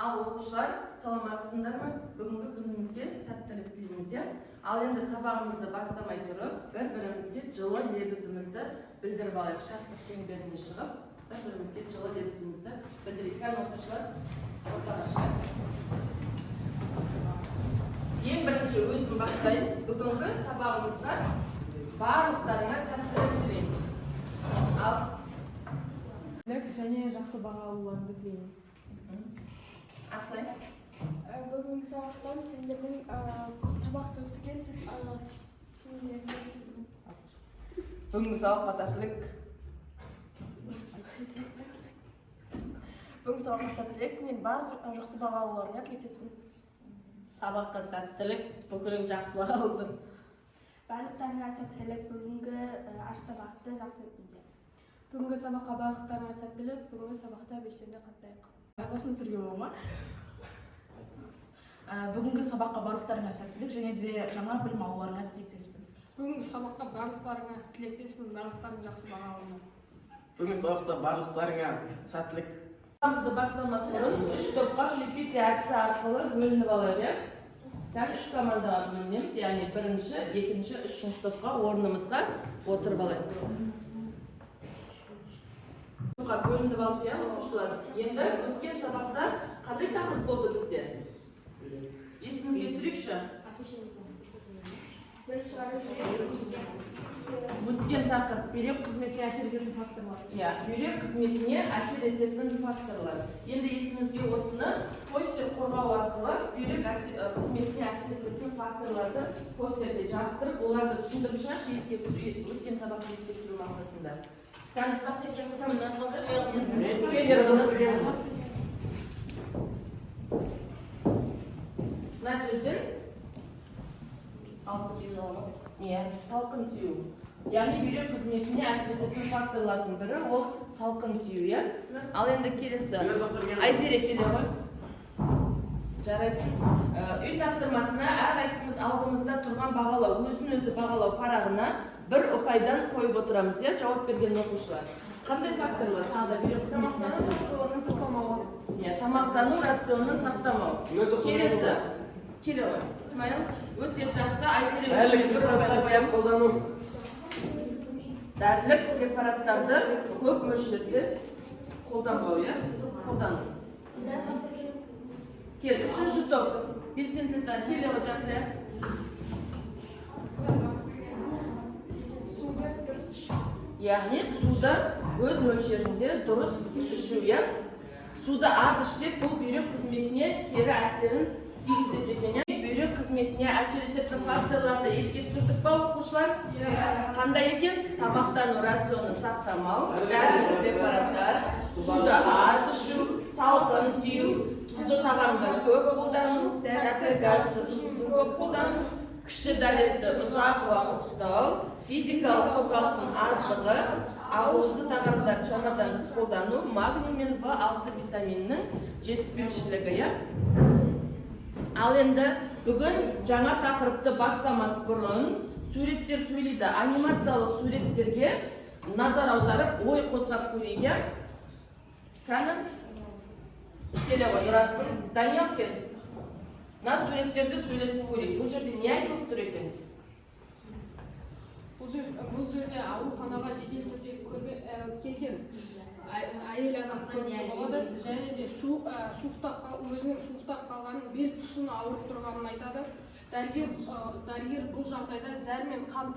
Ал оқушылар, саламатсыздар ма? Бүгінгі күнімізге сәттілік тілейміз. Ал енді сабағымызды бастамай тұрып, бір-бірімізге жылы лебізімізді білдіріп алайық. Шаттық шеңберіне шығып, бір-бірімізге жылы лебізімізді білдірейік. Оқушылар, ортаға шығайық. Ең бірінші өзім бастайын. Бүгінгі сабағымызға барлықтарыңа сәттілік тілеймін. Ал және жақсы баға алуларыңды тілеймін. Аслай. Бүгінгі сабақтан сендердің сабақты өткен түсіндіретін. Бүгінгі сабаққа сәттілік. Бүгінгі сабаққа сәттілік, сендердің барлық жақсы баға алуларыңа тілектеспін. Сабаққа сәттілік, бүгін жақсы баға алдым. Барлықтарыңа сәттілік, бүгінгі аш сабақты жақсы өтті. Бүгінгі сабаққа барлықтарыңа сәттілік, бүгінгі сабақта белсенді қатысайық. Басын түсіруге бола ма? Бүгінгі сабаққа барлықтарыңа сәттілік және де жаңа білім алуларыңа тілектеспін. Бүгінгі сабаққа барлықтарыңа тілектеспін, барлықтарың жақсы баға алыңдар. Бүгінгі сабақта барлықтарыңа сәттілік. Сабағымызды бастамас бұрын 3 топқа репетиция әдісі арқылы бөлініп алайық. Тән 3 командаға бөлінеміз, яғни бірінші, екінші, үшінші топқа орнымызға отырып алайық. Топқа бөлініп алып, оқушылар. Енді өткен сабақта қандай тақырып болды бізде? Есімізге түсірейікші. Өткен тақырып бүйрек қызметіне әсер ететін факторлар. Бүйрек қызметіне әсер ететін факторлар. Енді есімізге осыны постер қорғау арқылы бүйрек қызметіне әсер ететін факторларды постерде жабыстырып, оларды түсіндіріп шығайықшы, өткен сабақты еске түсіру мақсатында. Мына жерден салқын тию. Яғни бүйрек қызметіне әсер ететін факторлардың бірі ол салқын тию. Ал енді келесі. Айзере келе ғой. Жарайсың. Үй тапсырмасына әрқайсымыз алдымызда тұрған бағалау, өзін-өзі бағалау парағына бір ұпайдан қойып отырамыз. Жауап берген оқушылар. Қандай факторлар? Тамақтану рационын сақтамау. Келесі. Келе ғой. Исмаил, өте жақсы. Айзере өзімен бір ұпай қоямыз. Дәрілік препараттарды көп мөлшерде қолданбау, қолданыңыз. Кел, үшінші топ. Белсенділіктен келе ғой жақсы. Яғни суды өз мөлшерінде дұрыс ішу. Суды аз ішсек, бұл бүйрек қызметіне кері әсерін тигізеді екен. Бүйрек қызметіне әсер ететін факторларды еске түсірдік па оқушылар? Қандай екен? Тамақтану рационын сақтамау, дәрілік препараттар, суды аз ішу, салқын тию, тұзды тағамды көп қолдану, тәтті газды тұзды көп қолдану, кіші дәретті ұзақ уақыт ұстау, физикалық қозғалыстың аздығы, ауызды тағамдар шамадан тыс қолдану, магний мен В6 витаминінің жетіспеушілігі. Ал енді бүгін жаңа тақырыпты бастамас бұрын суреттер сөйлейді. Анимациялық суреттерге назар аударып, ой қозғап көрейік. Кәні? Келе ғой, ұрасың. Даниял кел. Мына суреттерді сөйлетіп көрейік. Бұл жерде не айтылып тұр екен? Бұл жерде ауруханаға жедел түрде келген әйел адам болады, және де өзінің суықтап қалғанын, бел тұсының ауырып тұрғанын айтады. Дәрігер бұл жағдайда зәр мен қан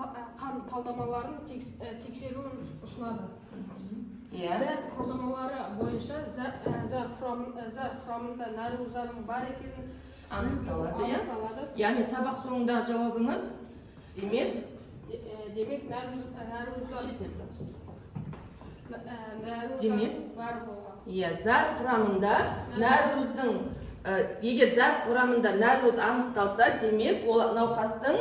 талдамаларын тексеруін ұсынады. Зәр талдамалары бойынша зәр құрамында нәруыздардың бар екенін анықталады. Яғни сабақ соңындағы жауабыңыз демек бар болған. Зәр құрамында нәруыздың, егер зәр құрамында нәруыз анықталса, демек ол науқастың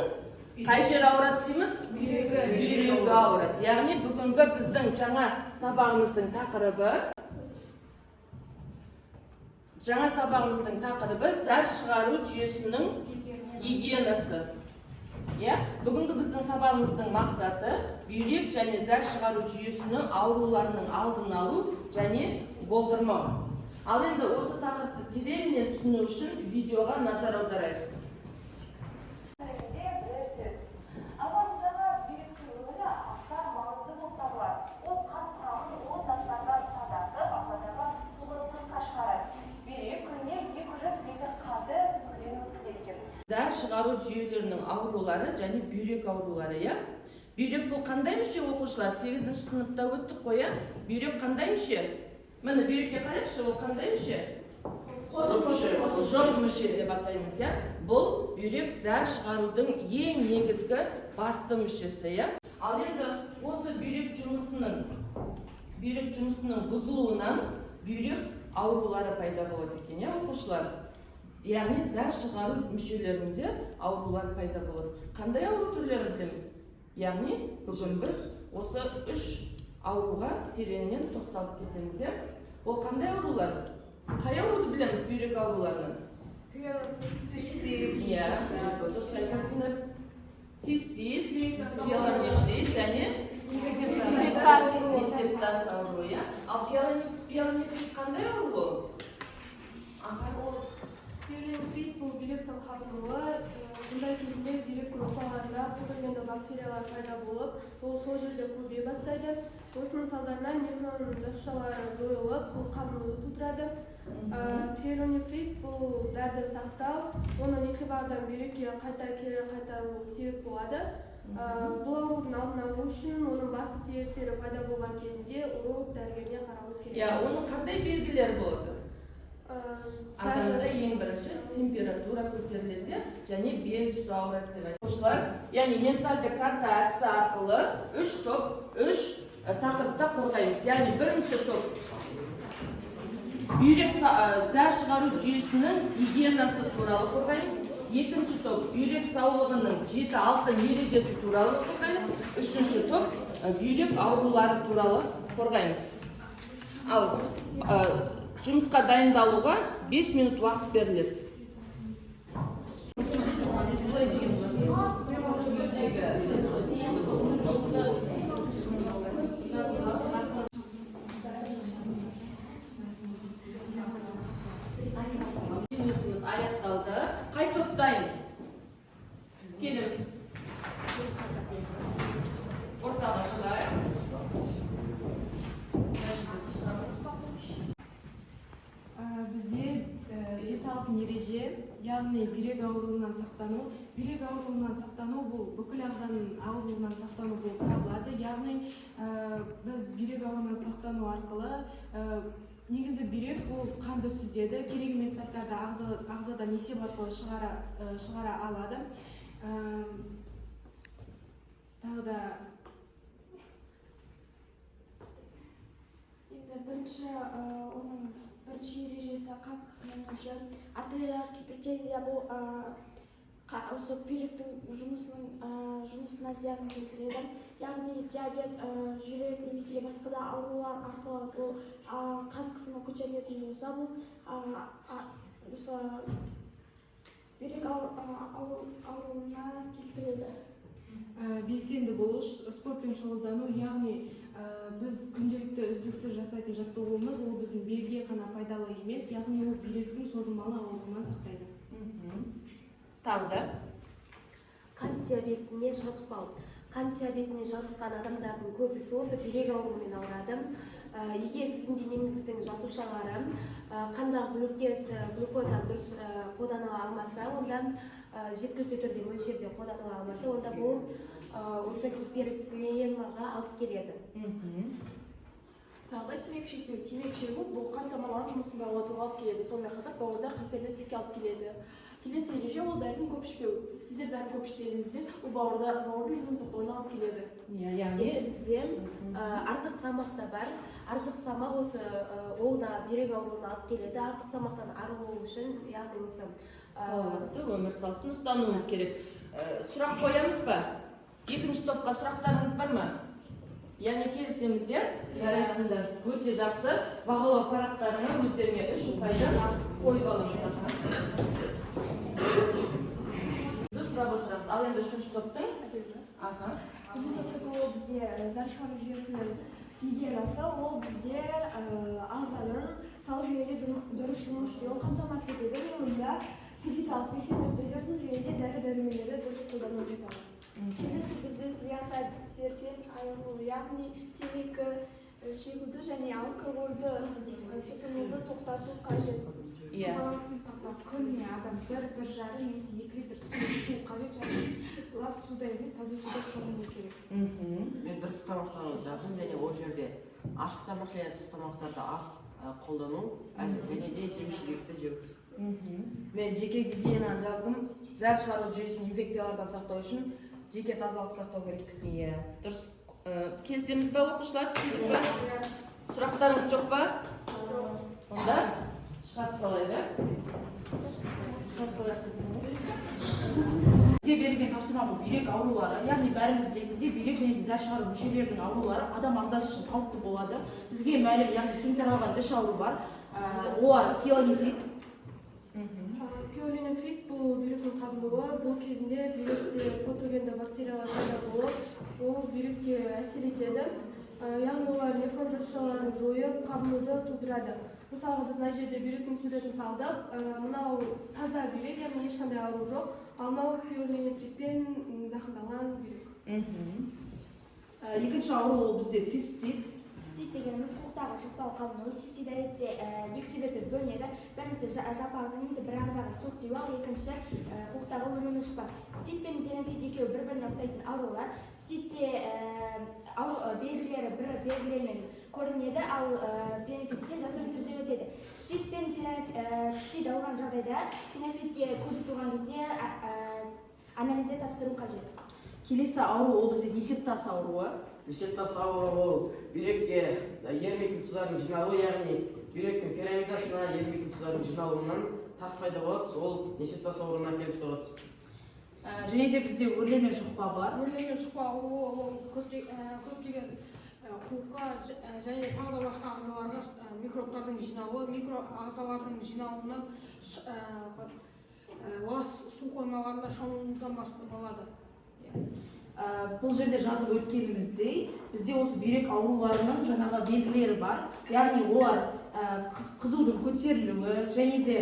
қай жері ауырады дейміз? Бүйрегі ауырады. Яғни бүгінгі біздің жаңа сабағымыздың тақырыбы зәр шығару жүйесінің гигиенасы. Бүгінгі біздің сабағымыздың мақсаты бүйрек және зәр шығару жүйесінің ауруларының алдын алу және болдырмау. Ал енді осы тақырыпты тереңінен түсіну үшін видеоға назар аударайық. Білерсіз. Ағзамыздағы бүйректің рөлі аса маңызды болып табылады. Ол қан құрамын ол заттардан тазартып, ағзадағы сулы сыртқа шығарады. Бүйрек күніне 200 литр қанды сүзгіден өткізеді екен. Зәр шығару жүйелерінің аурулары және бүйрек аурулары, иә? Бүйрек бұл қандай мүше, оқушылар? 8-ші сыныпта өттік қой, иә? Бүйрек қандай мүше? Міне бүйрекке қарайықшы, ол қандай мүше? Жоқ мүше деп атаймыз, иә? Бұл бүйрек зәр шығарудың ең негізгі басты мүшесі, иә? Ал енді осы бүйрек жұмысының бұзылуынан бүйрек аурулары пайда болады екен, иә, оқушылар? Яғни зәр шығару мүшелерінде аурулар пайда болады. Қандай ауру түрлерін білеміз? Яғни бүгін біз осы 3 ауруға тереңінен тоқталып кетеміз, иә? Ол қандай аурулар? Қай ауруды білеміз бүйрек ауруларынан? Цистит, пиелонефрит және септаз ауруы, иә? Ал пиелонефрит қандай ауру ол? Пиелонефрит бұл бүйректің қабынуы. Бұндай кезінде бүйрек орталарында патогенді бактериялар пайда болып, ол сол жерде көбейе бастайды. Осының салдарынан нефронның жасушалары жойылып, бұл қабынуды тудырады. Пиелонефрит бұл зәрді сақтау, оны несебардан бүйрекке қайта қайтару себеп болады. Бұл аурудың алдын алу үшін оның басты себептері пайда болған кезінде уролог дәрігеріне қаралу керек. Оның қандай белгілері болады? Адамда ең бірінші температура көтеріледі және бел түсі ауырады деп айтушылар. Яғни ментальды карта әдісі арқылы 3 тақырыпта қорғаймыз. Яғни бірінші топ бүйрек зәр шығару жүйесінің гигиенасы туралы қорғаймыз. Екінші топ бүйрек саулығының 7-6 ережесі туралы қорғаймыз. Үшінші топ бүйрек аурулары туралы қорғаймыз. Ал жұмысқа дайындалуға 5 минут уақыт беріледі. Минутымыз аяқталды. Қай топ дайын? Келіңіз. Ортаға шығайық. Бізде 7-6 ереже, яғни бүйрек ауруынан сақтану. Бүйрек ауруынан сақтану бұл бүкіл ағзаның ауруынан сақтану болып табылады. Яғни біз бүйрек ауруынан сақтану арқылы негізі бүйрек бұл қанды сүзеді, керек емес заттарды ағзадан несеп арқылы шығара алады. Тағы да Бірінші ережесі қан қысымы бойынша артериялық гипертензия бұл осы бүйректің жұмысына зиянын келтіреді. Яғни диабет, жүрек немесе басқа да аурулар арқылы бұл қан қысымы көтерілетін болса, бұл бүйрек ауруына келтіреді. Белсенді болу, спортпен шұғылдану, яғни біз күнделікті үздіксіз жасайтын жаттығуымыз ол біздің белге ғана пайдалы емес, яғни ол бүйректің созылмалы ауруынан сақтайды. Тағы да қан диабетіне жалықпау. Қан диабетіне жалыққан адамдардың көбісі осы бүйрек ауруымен ауырады. Егер сіздің денеңіздің жасушалары қандағы глюкоза дұрыс қолданыла алмаса, онда жеткілікті түрде мөлшерде қолданыла алмаса, онда бұл осы гипергликемияға алып келеді. Тағы темекі шегу. Темекі шегу бұл қан тамырларының жұмысын бақылауға алып келеді. Сонымен қатар бауырда қатерлі ісікке алып келеді. Келесі ереже ол дәріні көп ішпеу. Сіздер дәрі көп ішсеңіздер, ол бауырдың жұмысын тоқтауына алып келеді. Яғни бізде артық салмақ та бар. Артық салмақ осы ол да бүйрек ауруына алып келеді. Артық салмақтан арылу үшін, яғни осы салауатты өмір салтын ұстануымыз керек. Сұрақ қоямыз ба? Екінші топқа сұрақтарыңыз бар ма? Яғни келісеміз, иә? Жарайсыңдар, өте жақсы. Бағалау парақтарына өздеріңе 3 ұпайдан қойып алыңыздар. Сұрап отырамыз. Ал енді үшінші топтың? Біздің топтық ол бізде зәр шығару жүйесінің гигиенасы, ол бізде ағзаның сау жүйеде дұрыс жұмыс істеуін қамтамасыз етеді. Онда физикалық белсенділік беретін жүйеде дәрі-дәрмектерді дұрыс қолдану жасалады. Келесі бізде зиянды әдеттерден айырылу, яғни темекі шегуді және алкогольді тұтынуды тоқтату қажет. Су балансын сақтап, күніне адам 1,5 немесе 2 литр су ішу қажет, және лас суда емес, таза суда шомылу керек. Мен дұрыс тамақтану жаздым және ол жерде ашық тамақ және тұз тамақтарды аз қолдану және де жеміс-жидекті жеу. Мен жеке гигиенаны жаздым. Зәр шығару жүйесін инфекциялардан сақтау үшін жеке тазалық сақтау керек. Иә, дұрыс. Келісеміз бе оқушылар? Сұрақтарыңыз жоқ па? Онда шығарып салайық. Бізге берілген тапсырма бұл бүйрек аурулары, яғни бәріміз білетіндей бүйрек және де зәр шығару мүшелерінің аурулары адам ағзасы үшін қауіпті болады. Бізге мәлім, яғни кең таралған 3 ауру бар. Олар пиелонефрит. Пиелонефрит бұл бүйректің қазылуы, бұл кезінде бүйректе патогенді бактериялар пайда болып, ол бүйрекке әсер етеді. Яғни олар нефрон жасушаларын жойып, қабынуды тудырады. Мысалы, біз мына жерде бүйректің суретін салдық. Мынау таза бүйрек, яғни ешқандай ауру жоқ. Ал мынау пиелонефритпен зақымдалған бүйрек. Екінші ауру ол бізде цистит. Цистит дегеніміз қуықтағы жұқпалы қабыну. Цистит әдетте 2 себеппен бөлінеді. Біріншісі жапа ағза немесе бір ағзаға суық тию, ал екіншісі қуықтағы өнімді жұқпа. Цистит пен пенефрит екеуі бір-біріне ұқсайтын аурулар. Циститте белгілері бір белгілермен көрінеді, ал пенефритте жасырын түрде өтеді. Цистит пен цистит ауырған жағдайда пенефритке көдік болған кезде анализде тапсыру қажет. Келесі ауру ол бізде несептас ауруы. Несептас ауруы ол бүйрекке ерімейтін тұздардың жиналуы, яғни бүйректің пирамидасына ерімейтін тұздардың жиналуынан тас пайда болады, ол несептас ауруына әкеліп соғады. Және де бізде өрлеме жұқпа бар. Өрлеме жұқпа ол көптеген қуыққа және тағы да басқа ағзаларға микробтардың жиналуы, микроағзалардың жиналуынан лас су қоймаларында шомылудан болады. Бұл жерде жазып өткеніміздей, бізде осы бүйрек ауруларының жаңағы белгілері бар. Яғни олар қызудың көтерілуі, және де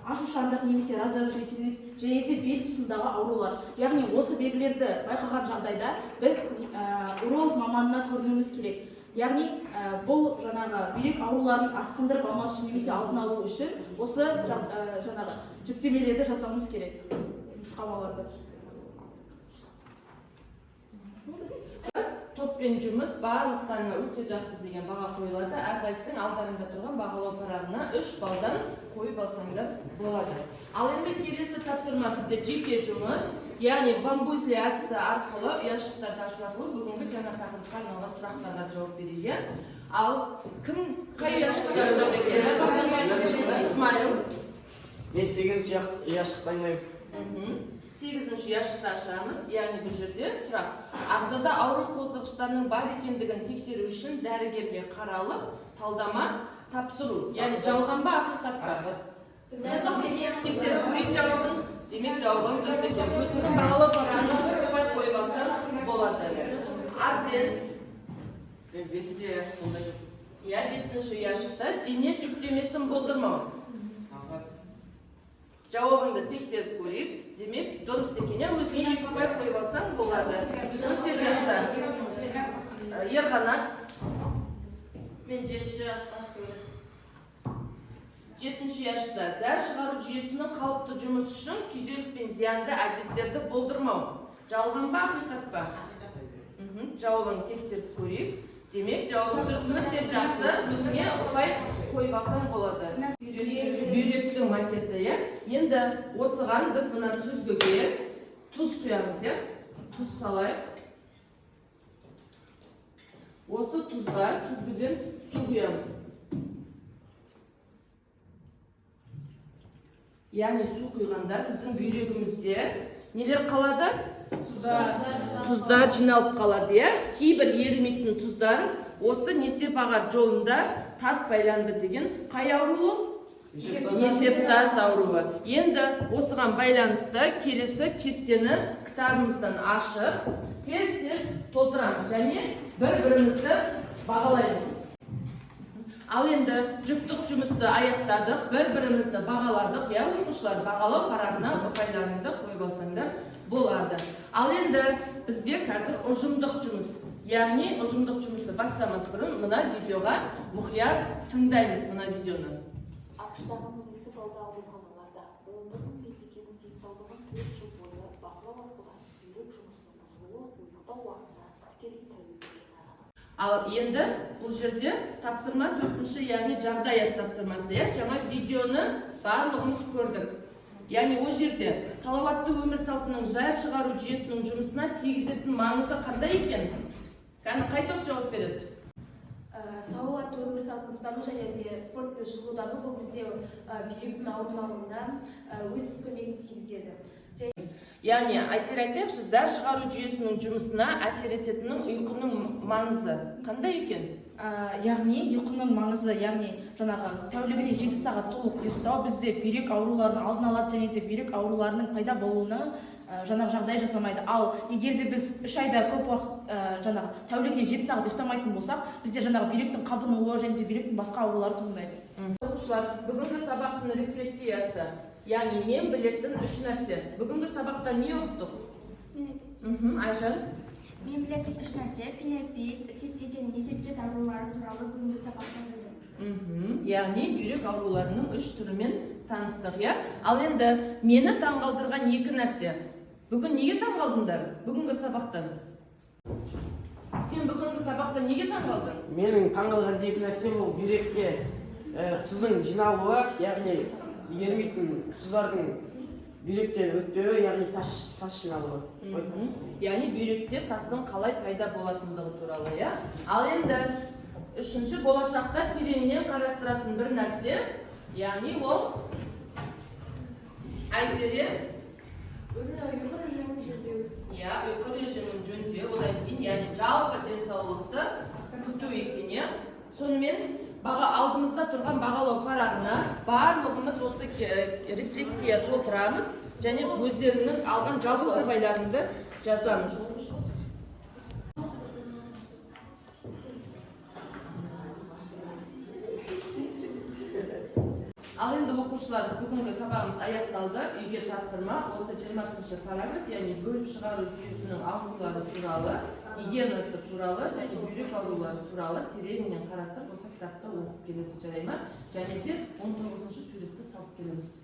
ашушаңдық немесе раздражительность, және де бел тұсындағы аурулар. Яғни осы белгілерді байқаған жағдайда біз уролог маманына көрінуіміз керек. Яғни бұл жаңағы бүйрек ауруларын асқындырып алмас үшін немесе алдын алу үшін осы жаңағы жүктемелерді жасауымыз керек. Нұсқауларды. Топпен жұмыс барлықтарына өте жақсы деген баға қойылады. Әрқайсының алдарында тұрған бағалау парағына 3 балдан қойып алсаңдар болады. Ал енді келесі тапсырма бізде жеке жұмыс, яғни бамбузляция арқылы ұяшықтарды ашу арқылы бүгінгі жаңа тақырыпқа арналған сұрақтарға жауап беруге. Ал кім қай ұяшықтарды жауап береді? Исмаил. Мен 8-ші ұяшық таңдаймын. 8-ші ұяшықты ашамыз, яғни бұл жерде сұрақ. Ағзада ауру қоздырғыштарының бар екендігін тексеру үшін дәрігерге қаралып, талдама тапсыру. Яғни жалған ба, ақиқат па? Тексеріп көрейік жауабын. Демек жауабын дұрыс екен. Өзінің бағалау парағына бір ұпай қойып алсаң болады. Арсен. 5-ші ұяшықта. Иә, 5-ші ұяшықта дене жүктемесін болдырмау. Жауабыңды тексеріп көрейік. Демек, дұрыс екен. Өзіне 2 ұпай қойып алсаң болады. Өте жақсы. Ерқанат. Мен 7-ші ұяшықта аштым. 7-ші ұяшықта зәр шығару жүйесінің қалыпты жұмыс үшін күйзеліс пен зиянды әдеттерді болдырмау. Жалған ба, ақиқат па? Жауабын тексеріп көрейік. Демек, жауабың дұрыс, өте жақсы. Өзіңе ұпай қойып алсаң болады. Бүйректің макеті. Енді осыған біз мына сүзгіге тұз құямыз. Тұз салайық. Осы тұзға сүзгіден су құямыз. Яғни су құйғанда біздің бүйрегімізде нелер қалады? Тұздар жиналып қалады. Кейбір ерімейтін тұздар осы несеп ағар жолында тас байланды деген қай ауруы? Несептас ауруы. Енді осыған байланысты келесі кестені кітабымыздан ашып, тез толтырамыз және бір-бірімізді бағалаймыз. Ал енді жұптық жұмысты аяқтадық, бір-бірімізді бағаладық, иә, оқушылар бағалау парағына ұпайларыңды қойып алсаңдар болады. Ал енді бізде қазір ұжымдық жұмыс. Яғни ұжымдық жұмысты бастамас бұрын мына видеоға мұқият тыңдаймыз мына видеоны. ақш-дағы муниципалды ауруханаларда 10 мың медбикенің денсаулығын 4 жыл бойы бақылау арқылы бүйрек жұмысының бұзылуы ұйықтау уақытына тікелей тәуелді екені анық. Ал енді бұл жерде тапсырма 4-ші, яғни жағдаят тапсырмасы. Жаңа видеоны барлығымыз көрдік. Яғни ол жерде салауатты өмір салтының жай шығару жүйесінің жұмысына тигізетін маңызы қандай екен? Қай топ жауап береді? Салауатты өмір салтын ұстану және де спортпен шұғылдану бұл бізде бүйректің ауырмауына өз көмегін тигізеді. Яғни айтайықшы, зәр шығару жүйесінің жұмысына әсер ететінің ұйқының маңызы қандай екен? Яғни ұйқының маңызы, яғни жаңағы тәулігіне 7 сағат толық ұйықтау бізде бүйрек ауруларын алдын алады және де бүйрек ауруларының пайда болуына жаңағы жағдай жасамайды. Ал егер де біз 3 айда көп уақыт жаңағы тәулігіне 7 сағат ұйықтамайтын болсақ, бізде жаңағы бүйректің қабынуы және де бүйректің басқа аурулары туындайды. Оқушылар, бүгінгі сабақтың рефлексиясы, яғни мен білетін 3 нәрсе. Бүгінгі сабақта не оқыдық? Айжан? Мен білетін 3 нәрсе пенефит, тесте және несептес аурулары туралы бүгінгі сабақта білдім. Яғни бүйрек ауруларының 3 түрімен таныстық, иә? Ал енді мені таңғалдырған 2 нәрсе. Бүгін неге таңғалдыңдар? Бүгінгі сабақтан. Сен бүгінгі сабақта неге таңғалдың? Менің таңғалған 2 нәрсе бұл бүйрекке тұздың жиналуы, яғни ерімейтін тұздардың бүйректен өтпеуі, яғни тас жиналуы. Яғни бүйректе тастың қалай пайда болатындығы туралы, иә? Ал енді 3-ші болашақта тереңінен қарастыратын бір нәрсе, яғни ол Айзере ұйқы режимін жөндеу. Ұйқы режимін жөндеу, одан кейін, яғни жалпы денсаулықты күту екен, иә? Сонымен алдымызда тұрған бағалау парағына барлығымыз осы рефлексия толтырамыз және өздерінің алған жалпы ұпайларыңды жазамыз. Ал енді оқушылар, бүгінгі сабағымыз аяқталды. Үйге тапсырма осы 20-ші параграф, яғни бөліп шығару жүйесінің аурулары туралы, гигиенасы туралы және бүйрек аурулары туралы тереңінен қарастырып осы кітапты оқып келеміз, жарай ма? Және де 19-ші суретті салып келеміз.